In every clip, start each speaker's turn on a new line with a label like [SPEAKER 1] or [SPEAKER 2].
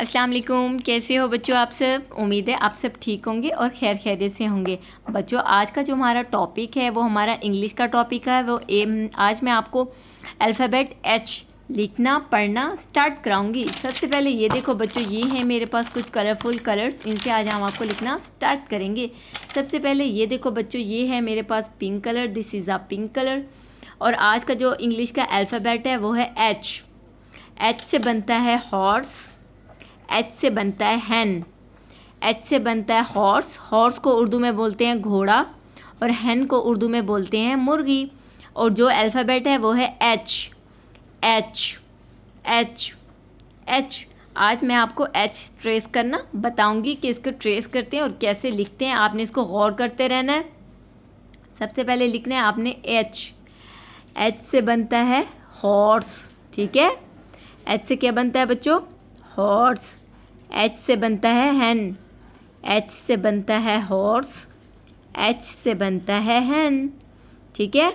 [SPEAKER 1] अस्सलाम वालेकुम, कैसे हो बच्चों आप सब। उम्मीद है आप सब ठीक होंगे और खैर खैरियत से होंगे। बच्चों आज का जो हमारा टॉपिक है वो हमारा इंग्लिश का टॉपिक है। वो आज मैं आपको अल्फ़ाबेट एच लिखना पढ़ना स्टार्ट कराऊंगी। सबसे पहले ये देखो बच्चों, ये है मेरे पास कुछ कलरफुल कलर्स, इनसे आज हम आपको लिखना स्टार्ट करेंगे। सबसे पहले ये देखो बच्चों, ये है मेरे पास pink colour, this is a pink colour. और आज का जो इंग्लिश का अल्फ़ाबेट है वो है एच। एच से बनता है हॉर्स, एच से बनता है हैन, एच से बनता है हॉर्स। हॉर्स को उर्दू में बोलते हैं घोड़ा और हैन को उर्दू में बोलते हैं मुर्गी। और जो अल्फ़ाबेट है वो है एच। H H H. आज मैं आपको एच ट्रेस करना बताऊंगी कि इसको ट्रेस करते हैं और कैसे लिखते हैं। आपने इसको गौर करते रहना है। सबसे पहले लिखना है आपने एच। एच से बनता है हॉर्स, ठीक है। एच से क्या बनता है बच्चों? हॉर्स। एच से बनता है हैन, एच से बनता है हॉर्स, एच से बनता है हैन, ठीक है।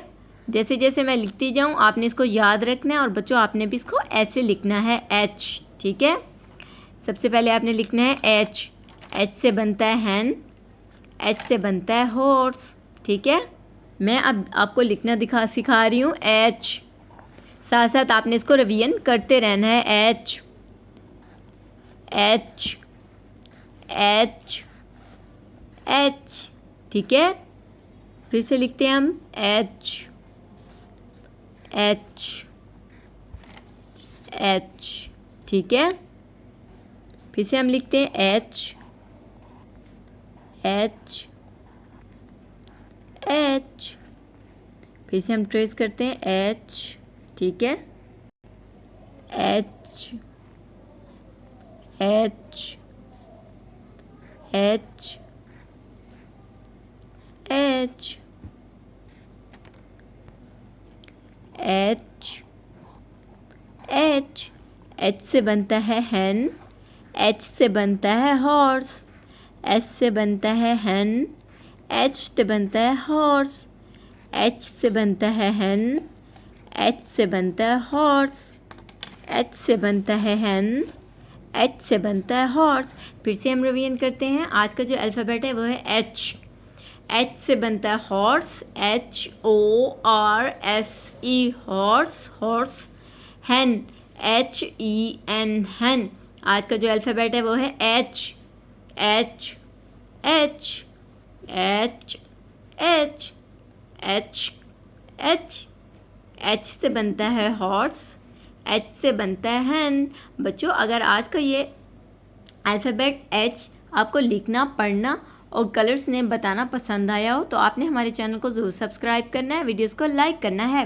[SPEAKER 1] जैसे जैसे मैं लिखती जाऊँ आपने इसको याद रखना है और बच्चों आपने भी इसको ऐसे लिखना है एच, ठीक है। सबसे पहले आपने लिखना है एच। एच से बनता है हैन, एच से बनता है हॉर्स, ठीक है। मैं अब आपको लिखना सिखा रही हूँ एच, साथ साथ आपने इसको रिवीजन करते रहना है। एच एच एच एच, ठीक है। फिर से लिखते हैं हम एच एच एच, ठीक है। फिर से हम लिखते हैं एच एच एच। फिर से हम ट्रेस करते हैं एच, ठीक है। H H H H H H. H से बनता है हैन, एच से बनता है हॉर्स, एच से बनता है हैन, एच से बनता है हॉर्स, एच से बनता है हैन, एच से बनता है हॉर्स, एच से बनता है हैन, एच से बनता है हॉर्स। फिर से हम रिवीजन करते हैं। आज का जो अल्फ़ाबेट है वो है एच। एच से बनता है horse, H O R S E horse, horse. Hen, H E N hen. आज का जो अल्फ़ाबेट है वो है H. H H H H H H. H से बनता है हॉर्स, एच से बनता है हैन। बच्चों अगर आज का ये अल्फ़ाबेट एच आपको लिखना पढ़ना और कलर्स नेम बताना पसंद आया हो तो आपने हमारे चैनल को ज़रूर सब्सक्राइब करना है, वीडियोस को लाइक करना है।